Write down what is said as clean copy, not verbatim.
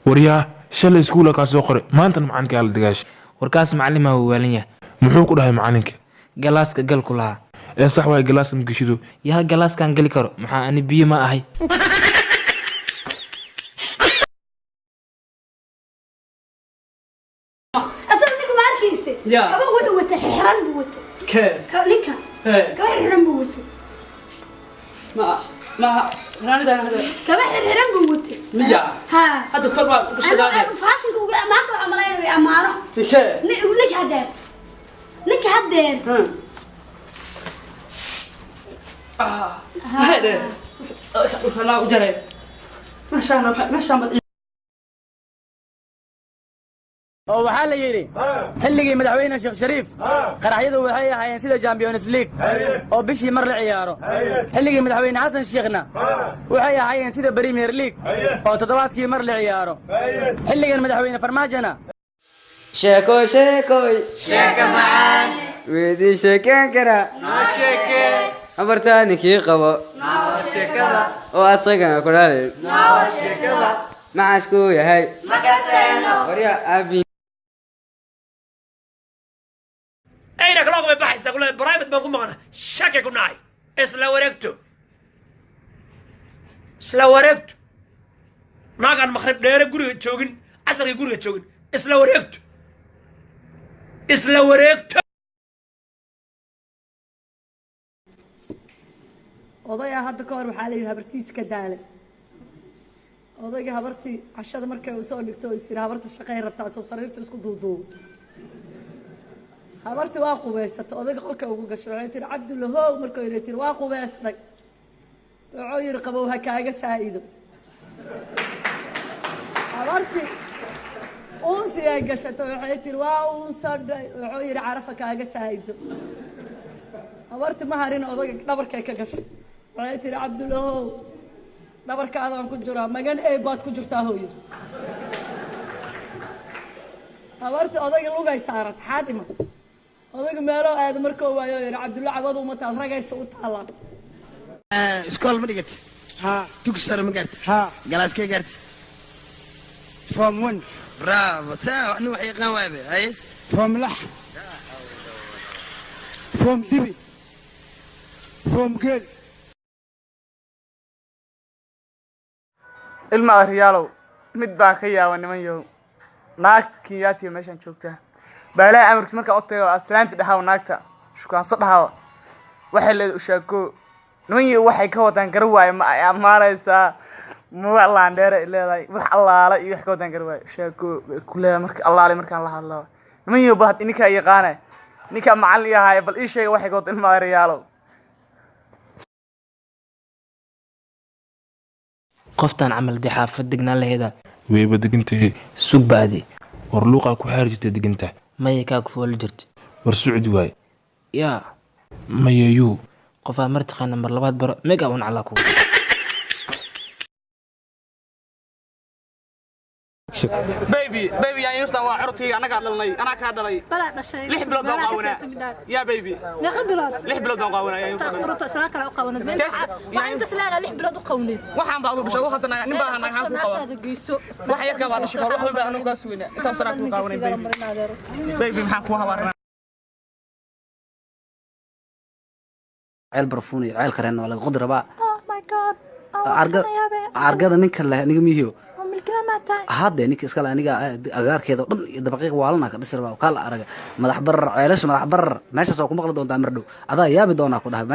وريا شل اسكولا كاسو قري ما انت معانك على دغاش warkaas macallin waa waalanya muxuu ku dhahay macalinka galaaska gal ku laha ee sax way galaaska magashido yaa galaaskan gali karo maxaa ani biyo ma ahay أصلاً ماركيسي. كمان هو وته حرام بوته. لينك. كمان حرام بوته. ما أنا ده هذا. كمان حرام بوته. مية. ها. هذا كربا كشدانة. أنا فاشن كوجا ما تو عملين ويأمانه. ليك. ليك هذا. ليك هذا. هذا. لا وجري. ما شاء الله ما شاء الله. oo waxa la yiri xilligii madaxweynaha Sheekh Shariif qaraxyadu waxay ahaayeen sida Champions League oo bishii mar la ciyaaro xilligii madaxweyne Xasan Sheekhna waxay ahaayeen sida Premier League oo toddobaadkii mar la ciyaaro xilligan madaxweyne Farmaajana sheeko macaan weedii sheekan kara abartaanikii qabo oo asagana ku dhalay macasku yahay warya abi أين كلاغ ببحث أقول برايفت بنقول معنا شاكي كناي إسلا ورقتو ناقان مخرب دير غوري جوجين عصري غوري جوجين إسلا ورقتو odaya hadda ka hor waxa la yiraahdaa habartiis ka daalay odayga habartii cashada markay uu soo dhigto isir habarta shaqay rabtaa soo sariirta isku duuduub habartii waa qubeysatay odayga qolka ugu gashay waxay tiri Cabdullahow markay yiri tiri waa qubeysnay wuxuu yiri qabow ha kaaga saa'ido habartii oo si ay gashatay waxay tiri waa uu sadhay wuxuu yiri carafa kaaga saa'ido habartii ma harin odayga dhabarkay ka gashay waxay tiri Cabdullahow dhabarkaada aan ku jiraa magan ee baad ku jirtaa hooyo habartii odayga lugay saarat xaadima odayga meelo aad markoo waayo yiri Cabdulla cabadu uma taal ragaysa u taalaan iskool ma dhigati ha tugsar ma gaarti ha galaaskee gaarti form 1 bravo saa waxni wax yaqaan waabe ay form lax form dibi form gel ilma ariyaalow mid baan ka yaaba niman yow naagkii yaati meeshan joogta baalay amarkiis marka oo tago aslaanti dhahaw naagta shukaanso dhahaw waxay leedahay u shaako niman yow waxay ka wadaan gar waay ma ay amaaraysa ma laan dheer leedahay wax allaala iyo wax ka wadaan gar waay shaako kulaa marka allaale markaan la hadlo niman yow baad ininka yaqaanay ninka macallin yahay bal ii sheeg waxay ka wadaan ilma ariyaalow qoftan camal di xaafad degnaan laheeda weyba degintay sug baadi war luuqa ku xaar jirtay deginta maya ka ku fool jirti war suudi waay yaa maya yu qof aan martaqaan number 2 baro mega un cala ku baby يا يوسف وعرتي أنا قاعد للني أنا قاعد لي بلا دشي 6 بلود قاونا يا بيبي ليه بلاد 6 بلود قاونا يا يوسف استغفرت سلاك لا قاونا ما انت سلاك 6 بلود قاونين waxaan baa ugu bisho hadda nin baa anaga ku qaba wax yar ka baa shaqo wax walba anu ka suwina inta sara ku qaawanay baby maxaan ku habarnaa ceel barfuuni ceel qareen wala qodraba oh my god argada ninka la aniga mihiyo hadda ninka iska la aniga agaarkeeda dhan daqiiq waalana ka dhisirba kala araga madax barar ceelasha madax barar meesha soo ku maqli doontaa mar dhow adaa yaabi doona ku dhahay